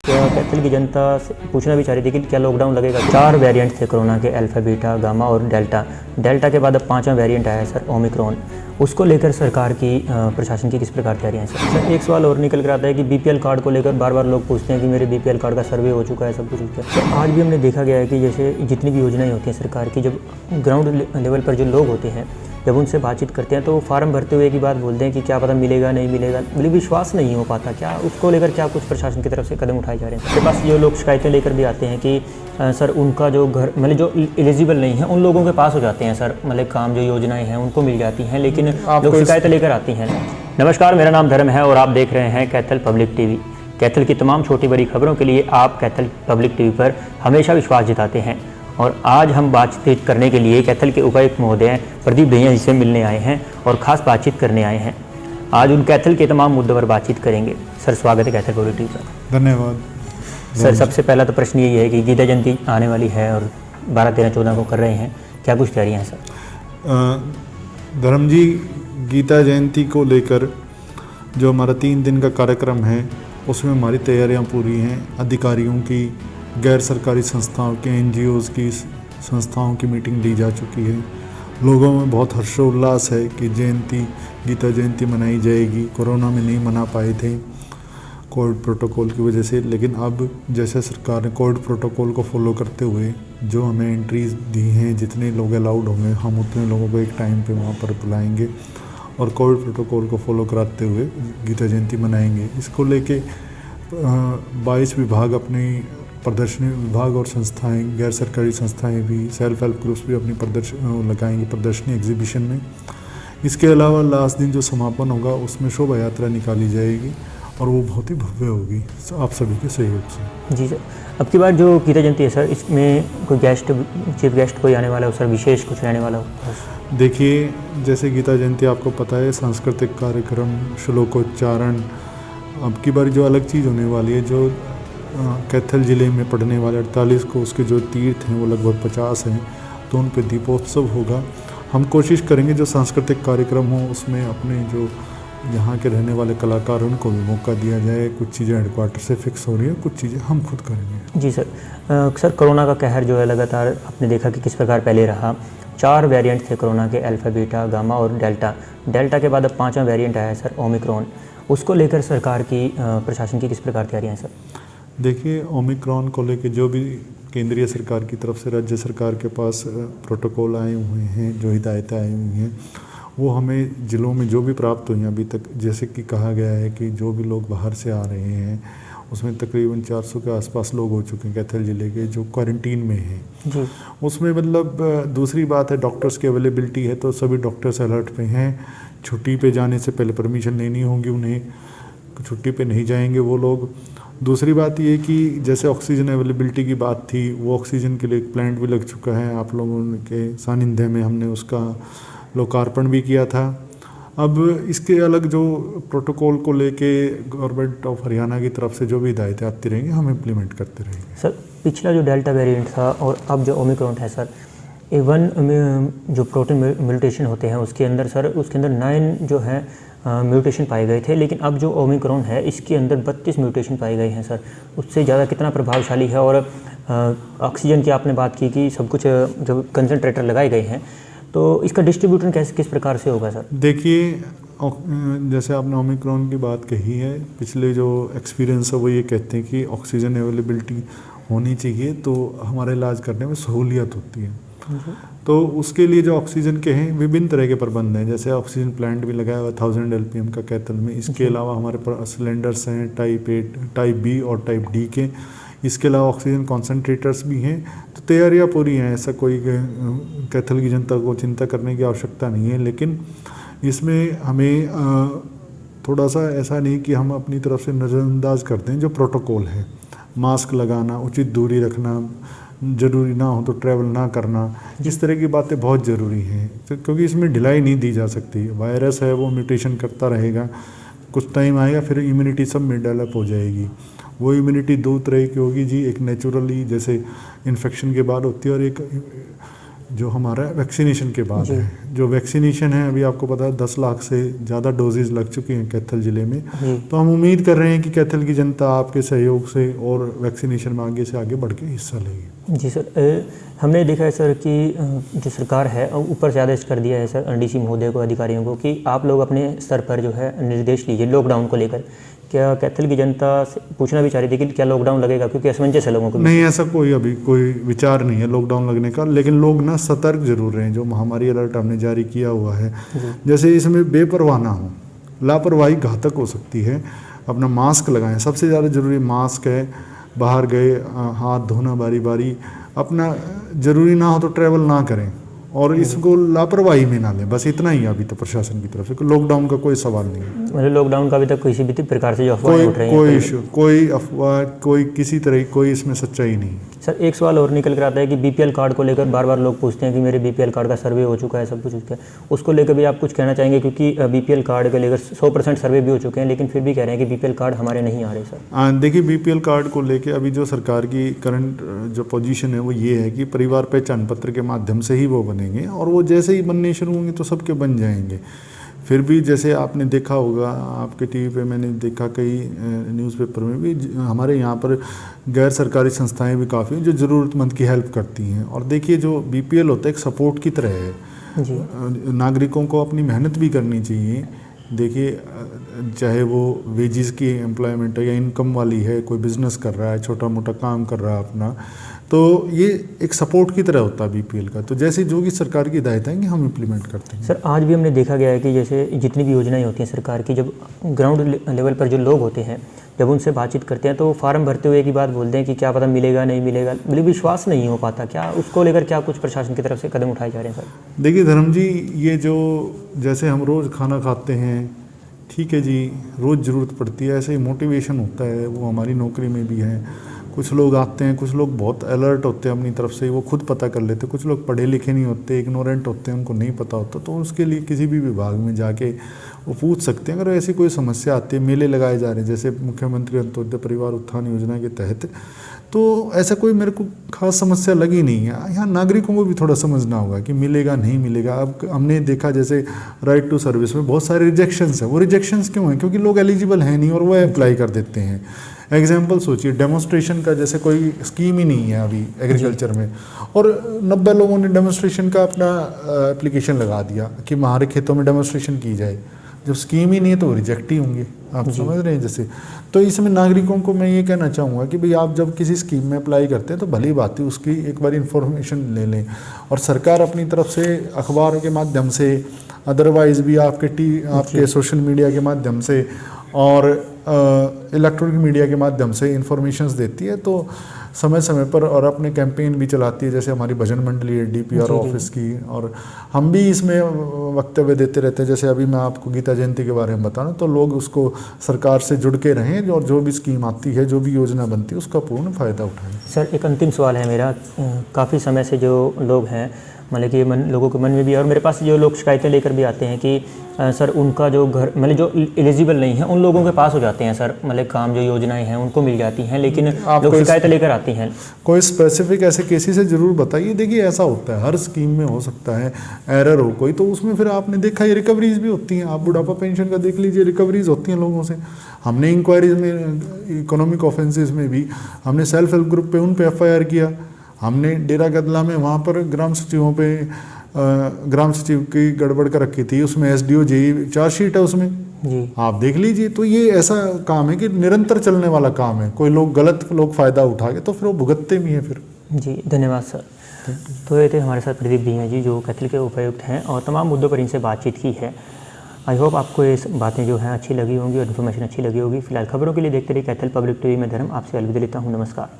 कैथल की जनता से पूछना भी चाह रही थी कि क्या लॉकडाउन लगेगा। 4 वेरिएंट थे कोरोना के, अल्फा, बीटा, गामा और डेल्टा। डेल्टा के बाद अब 5वां वेरिएंट आया है सर, ओमिक्रॉन। उसको लेकर सरकार की प्रशासन की किस प्रकार तैयारियां हैं सर? एक सवाल और निकल कर आता है कि बीपीएल कार्ड को लेकर बार बार लोग पूछते हैं कि मेरे बीपीएल कार्ड का सर्वे हो चुका है, सब कुछ हो चुका है। तो आज भी हमने देखा गया है कि जैसे जितनी भी योजनाएँ होती हैं सरकार की, जब ग्राउंड लेवल पर जो लोग होते हैं जब उनसे बातचीत करते हैं तो वो फार्म भरते हुए की बात बोलते हैं कि क्या पता मिलेगा नहीं मिलेगा, मतलब विश्वास नहीं हो पाता। क्या उसको लेकर क्या कुछ प्रशासन की तरफ से कदम उठाए जा रहे हैं? उसके पास जो लोग शिकायतें लेकर भी आते हैं कि सर उनका जो घर मतलब जो एलिजिबल नहीं है उन लोगों के पास हो जाते हैं सर, मतलब काम जो योजनाएं हैं उनको मिल जाती हैं, लेकिन लोग शिकायतें लेकर आती हैं। नमस्कार, मेरा नाम धर्म है और आप देख रहे हैं कैथल पब्लिक टीवी। कैथल की तमाम छोटी बड़ी खबरों के लिए आप कैथल पब्लिक टीवी पर हमेशा विश्वास जताते हैं। और आज हम बातचीत करने के लिए कैथल के उपायुक्त महोदय प्रदीप भैया जी से मिलने आए हैं और ख़ास बातचीत करने आए हैं। आज उन कैथल के तमाम मुद्दों पर बातचीत करेंगे। सर स्वागत है कैथल पब्लिक टीवी पर। धन्यवाद सर, सबसे पहला तो प्रश्न यही है कि गीता जयंती आने वाली है और 12, 13, 14 को कर रहे हैं, क्या कुछ तैयारियाँ हैं सर? धर्म जी, गीता जयंती को लेकर जो हमारा 3 दिन का कार्यक्रम है उसमें हमारी तैयारियां पूरी हैं। अधिकारियों की, गैर सरकारी संस्थाओं के, एनजीओज़ की संस्थाओं की मीटिंग ली जा चुकी है। लोगों में बहुत हर्षोल्लास है कि गीता जयंती मनाई जाएगी। कोरोना में नहीं मना पाए थे कोविड प्रोटोकॉल की वजह से, लेकिन अब जैसे सरकार ने कोविड प्रोटोकॉल को फॉलो करते हुए जो हमें एंट्रीज दी हैं, जितने लोग अलाउड होंगे हम उतने लोगों को एक टाइम पे वहाँ पर बुलाएंगे और कोविड प्रोटोकॉल को फॉलो कराते हुए गीता जयंती मनाएंगे। इसको लेके 22 विभाग अपनी प्रदर्शनी विभाग और संस्थाएं, गैर सरकारी संस्थाएं भी, सेल्फ हेल्प ग्रुप्स भी अपनी लगाएंगे प्रदर्शनी एग्जीबिशन में। इसके अलावा लास्ट दिन जो समापन होगा उसमें शोभा यात्रा निकाली जाएगी और वो बहुत ही भव्य होगी आप सभी के सहयोग से। जी सर, अब की बार जो गीता जयंती है सर, इसमें कोई गेस्ट, चीफ गेस्ट कोई आने वाला हो सर, विशेष कुछ रहने वाला हो? देखिए, जैसे गीता जयंती आपको पता है सांस्कृतिक कार्यक्रम, श्लोकोच्चारण। अब की बार जो अलग चीज़ होने वाली है, जो कैथल ज़िले में पढ़ने वाले 48 को उसके जो तीर्थ हैं वो लगभग 50 हैं, तो उन पर दीपोत्सव होगा। हम कोशिश करेंगे जो सांस्कृतिक कार्यक्रम हो उसमें अपने जो यहाँ के रहने वाले कलाकार उनको भी मौका दिया जाए। कुछ चीज़ें हेडक्वार्टर से फिक्स हो रही हैं, कुछ चीज़ें हम खुद करेंगे। जी सर। सर, कोरोना का कहर जो है लगातार आपने देखा कि किस प्रकार पहले रहा। 4 वेरिएंट थे कोरोना के, अल्फा, बीटा, गामा और डेल्टा। डेल्टा के बाद अब 5वां वेरिएंट आया है सर, ओमिक्रॉन। उसको लेकर सरकार की प्रशासन की किस प्रकार तैयारियाँ हैं सर? देखिए, ओमिक्रॉन को लेकर जो भी केंद्रीय सरकार की तरफ से राज्य सरकार के पास प्रोटोकॉल आए हुए हैं, जो हिदायतें आई हुई हैं, वो हमें ज़िलों में जो भी प्राप्त हुई हैं अभी तक, जैसे कि कहा गया है कि जो भी लोग बाहर से आ रहे हैं उसमें तकरीबन 400 के आसपास लोग हो चुके हैं कैथल ज़िले के जो क्वारंटीन में हैं जी। उसमें मतलब दूसरी बात है, डॉक्टर्स की अवेलेबिलिटी है तो सभी डॉक्टर्स अलर्ट पे हैं। छुट्टी पे जाने से पहले परमिशन लेनी होगी उन्हें, छुट्टी पे नहीं जाएंगे वो लोग। दूसरी बात ये कि जैसे ऑक्सीजन अवेलेबिलिटी की बात थी, वो ऑक्सीजन के लिए एक प्लांट भी लग चुका है। आप लोगों के सानिध्य में हमने उसका लोकार्पण भी किया था। अब इसके अलग जो प्रोटोकॉल को लेके गवर्नमेंट ऑफ हरियाणा की तरफ से जो भी हिदायतें आती रहेंगी हम इम्प्लीमेंट करते रहेंगे। सर, पिछला जो डेल्टा वेरिएंट था और अब जो ओमिक्रॉन है सर, A1 में जो प्रोटीन म्यूटेशन होते हैं उसके अंदर सर, उसके अंदर 9 जो है म्यूटेशन पाए गए थे, लेकिन अब जो ओमिक्रॉन है इसके अंदर 32 म्यूटेशन पाए गए हैं सर। उससे ज़्यादा कितना प्रभावशाली है? और ऑक्सीजन की आपने बात की कि सब कुछ जो कंसनट्रेटर लगाए गए हैं, तो इसका डिस्ट्रीब्यूशन किस प्रकार से होगा सर? देखिए, जैसे आपने ओमिक्रॉन की बात कही है, पिछले जो एक्सपीरियंस है वो ये कहते हैं कि ऑक्सीजन अवेलेबिलिटी होनी चाहिए तो हमारा इलाज करने में सहूलियत होती है। तो उसके लिए जो ऑक्सीजन के हैं विभिन्न तरह के प्रबंध हैं, जैसे ऑक्सीजन प्लांट भी लगाया हुआ 1000 LPM का कैथल में। इसके अलावा हमारे पास सिलेंडर्स हैं टाइप ए, टाइप बी और टाइप डी के। इसके अलावा ऑक्सीजन कॉन्सेंट्रेटर्स भी हैं। तो तैयारियां पूरी हैं, ऐसा कोई कैथल की जनता को चिंता करने की आवश्यकता नहीं है। लेकिन इसमें हमें थोड़ा सा ऐसा नहीं कि हम अपनी तरफ से नज़रअंदाज करते हैं जो प्रोटोकॉल है। मास्क लगाना, उचित दूरी रखना, ज़रूरी ना हो तो ट्रैवल ना करना, इस तरह की बातें बहुत ज़रूरी हैं, क्योंकि इसमें ढिलाई नहीं दी जा सकती। वायरस है वो म्यूटेशन करता रहेगा, कुछ टाइम आएगा फिर इम्यूनिटी सब में डेवलप हो जाएगी। वो इम्यूनिटी 2 तरह की होगी जी, एक नेचुरली जैसे इन्फेक्शन के बाद होती है और एक जो हमारा वैक्सीनेशन के बाद है, जो वैक्सीनेशन है अभी आपको पता है 10 लाख से ज़्यादा डोजेज लग चुकी हैं कैथल ज़िले में। तो हम उम्मीद कर रहे हैं कि कैथल की जनता आपके सहयोग से और वैक्सीनेशन में आगे से आगे बढ़ के हिस्सा लेगी। जी सर, हमने देखा है सर कि जो सरकार है ऊपर से आदेश कर दिया है सर डीसी महोदय को, अधिकारियों को, कि आप लोग अपने स्तर पर जो है निर्देश लीजिए लॉकडाउन को लेकर। क्या कैथल की जनता से पूछना भी चाह रही थी कि क्या लॉकडाउन लगेगा, क्योंकि असमंजस है लोगों को? नहीं, ऐसा अभी कोई विचार नहीं है लॉकडाउन लगने का, लेकिन लोग ना सतर्क जरूर रहें। जो महामारी अलर्ट हमने जारी किया हुआ है, जैसे इसमें बेपरवाह ना हो, लापरवाही घातक हो सकती है। अपना मास्क लगाएं, सबसे ज़्यादा ज़रूरी मास्क है। बाहर गए हाथ धोना बारी बारी, अपना ज़रूरी ना हो तो ट्रैवल ना करें और इसको लापरवाही में ना लें। बस इतना ही अभी तो प्रशासन की तरफ से लॉकडाउन का कोई सवाल नहीं है। मतलब लॉकडाउन का अभी तक किसी भी प्रकार से जो अफवाह उठ रही है, कोई इशू, कोई अफवाह, कोई किसी तरह कोई इसमें सच्चाई नहीं। सर एक सवाल और निकल कर आता है कि बीपीएल कार्ड को लेकर बार बार लोग पूछते हैं कि मेरे बीपीएल कार्ड का सर्वे हो चुका है, सब कुछ हो चुका है, उसको लेकर भी आप कुछ कहना चाहेंगे? क्योंकि बीपीएल कार्ड को लेकर 100% सर्वे भी हो चुके हैं, लेकिन फिर भी कह रहे हैं कि बीपीएल कार्ड हमारे नहीं आ रहे सर। देखिए, बीपीएल कार्ड को लेके अभी जो सरकार की करंट जो पोजीशन है वो ये है कि परिवार पहचान पत्र के माध्यम से ही वो बनेंगे और वो जैसे ही बनने शुरू होंगे तो सबके बन जाएंगे। फिर भी जैसे आपने देखा होगा, आपके टीवी पे मैंने देखा, कई न्यूज़पेपर में भी, हमारे यहाँ पर गैर सरकारी संस्थाएं भी काफ़ी हैं जो ज़रूरतमंद की हेल्प करती हैं। और देखिए, जो बीपीएल होता है एक सपोर्ट की तरह है जी। नागरिकों को अपनी मेहनत भी करनी चाहिए। देखिए, चाहे वो वेजिस की एम्प्लॉयमेंट है या इनकम वाली है, कोई बिज़नेस कर रहा है, छोटा मोटा काम कर रहा है अपना, तो ये एक सपोर्ट की तरह होता है बीपीएल का। तो जैसे जो कि सरकार की हिदायतें हैं कि हम इम्प्लीमेंट करते हैं। सर आज भी हमने देखा गया है कि जैसे जितनी भी योजनाएं होती हैं सरकार की, जब ग्राउंड लेवल पर जो लोग होते हैं जब उनसे बातचीत करते हैं तो फॉर्म भरते हुए की बात बोलते हैं कि क्या पता मिलेगा नहीं मिलेगा, बिल्कुल विश्वास नहीं हो पाता। क्या उसको लेकर क्या कुछ प्रशासन की तरफ से कदम उठाए जा रहे हैं सर? देखिए धर्म जी, ये जो जैसे हम रोज़ खाना खाते हैं, ठीक है जी, रोज़ ज़रूरत पड़ती है, ऐसे ही मोटिवेशन होता है, वो हमारी नौकरी में भी है। कुछ लोग आते हैं, कुछ लोग बहुत अलर्ट होते हैं अपनी तरफ से, वो खुद पता कर लेते हैं। कुछ लोग पढ़े लिखे नहीं होते, इग्नोरेंट होते हैं, उनको नहीं पता होता, तो उसके लिए किसी भी विभाग में जाके वो पूछ सकते हैं। अगर ऐसी कोई समस्या आती है, मेले लगाए जा रहे हैं जैसे मुख्यमंत्री अंत्योदय परिवार उत्थान योजना के तहत, तो ऐसा कोई मेरे को खास समस्या लगी नहीं है। यहाँ नागरिकों को भी थोड़ा समझना होगा कि मिलेगा नहीं मिलेगा। अब हमने देखा जैसे राइट टू सर्विस में बहुत सारे रिजेक्शंस हैं। वो रिजेक्शंस क्यों हैं? क्योंकि लोग एलिजिबल हैं नहीं और वो अप्लाई कर देते हैं। एग्जाम्पल सोचिए, डेमोन्स्ट्रेशन का जैसे कोई स्कीम ही नहीं है अभी एग्रीकल्चर में, और 90 लोगों ने डेमोन्स्ट्रेशन का अपना एप्लीकेशन लगा दिया कि हमारे खेतों में डेमोन्स्ट्रेशन की जाए। जब स्कीम ही नहीं है तो रिजेक्ट ही होंगे, आप समझ रहे हैं जैसे। तो इसमें नागरिकों को मैं ये कहना चाहूँगा कि भाई आप जब किसी स्कीम में अप्लाई करते हैं तो भली बात है, उसकी एक बार इन्फॉर्मेशन ले लें। और सरकार अपनी तरफ से अखबारों के माध्यम से, अदरवाइज़ भी आपके सोशल मीडिया के माध्यम से और इलेक्ट्रॉनिक मीडिया के माध्यम से इंफॉर्मेशंस देती है, तो समय समय पर, और अपने कैंपेन भी चलाती है, जैसे हमारी भजन मंडली है डीपीआर ऑफिस की, और हम भी इसमें वक्तव्य देते रहते हैं। जैसे अभी मैं आपको गीता जयंती के बारे में बताऊं, तो लोग उसको सरकार से जुड़ के रहें और जो भी स्कीम आती है, जो भी योजना बनती है, उसका पूर्ण फ़ायदा उठाएं। सर एक अंतिम सवाल है मेरा, काफ़ी समय से जो लोग हैं, मतलब कि लोगों के मन में भी, और मेरे पास जो लोग शिकायतें लेकर भी आते हैं कि सर उनका जो घर, मतलब जो एलिजिबल नहीं है उन लोगों के पास हो जाते हैं सर, मतलब काम जो योजनाएं हैं उनको मिल जाती हैं, लेकिन लोग शिकायतें लेकर आती हैं। कोई स्पेसिफिक ऐसे केसेस से ज़रूर बताइए। देखिए ऐसा होता है, हर स्कीम में हो सकता है एरर हो कोई, तो उसमें फिर आपने देखा ये रिकवरीज भी होती हैं। आप बुढ़ापा पेंशन का देख लीजिए, रिकवरीज होती हैं लोगों से। हमने इंक्वायरीज में, इकोनॉमिक ऑफेंसेस में भी हमने सेल्फ हेल्प ग्रुप पे उन पे FIR किया। हमने डेरा गदला में वहाँ पर ग्राम सचिवों पे ग्राम सचिव की गड़बड़ कर रखी थी, उसमें SDO JE चार्जशीट है उसमें जी, आप देख लीजिए। तो ये ऐसा काम है कि निरंतर चलने वाला काम है। कोई लोग गलत होगा उठा के तो फिर वो भुगतते भी हैं फिर। जी धन्यवाद सर। तो ये थे हमारे साथ प्रदीप जी हैं जी, जो कैथल के उपायुक्त हैं और तमाम मुद्दों पर इनसे बातचीत की है। आई होप आपको ये बातें जो हैं अच्छी लगी होंगी और इन्फॉर्मेशन अच्छी लगी होगी। फिलहाल खबरों के लिए देखते रहिए कैथल पब्लिक टीवी में। धर्म आपसे अलविदा लेता हूँ, नमस्कार।